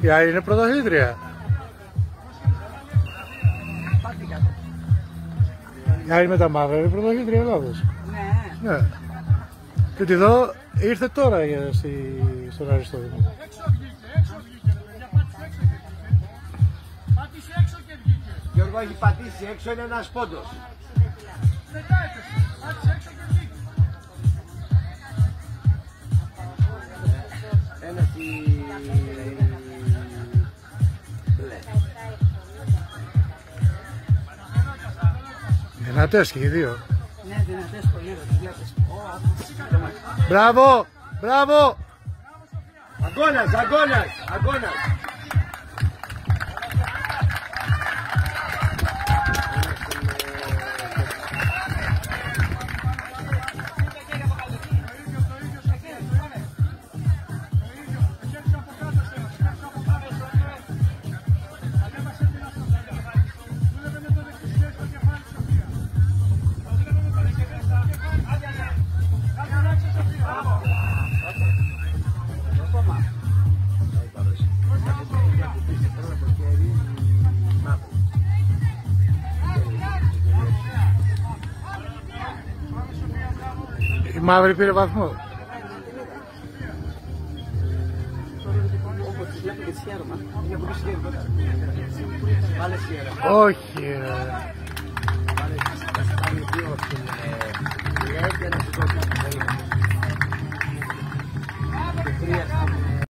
Η Άρη είναι πρωταθλήτρια. Η Άρη με τα μαύρα είναι πρωταθλήτρια Ελλάδος. Ναι. Ναι. Και ότι εδώ ήρθε τώρα στον Αριστόδημο. Γιώργο, έχει πατήσει έξω, είναι ένας πόντος. Ένας Δυνατές και οι δύο. Ναι, δυνατές πολύ, βλέπεις. Μπράβο! Μπράβο! Αγώνας, αγώνας, αγώνας. Η μαύρη πήρε βαθμό. Όπως τις βλέπω και τις χαίρομαι. Όχι. Και 3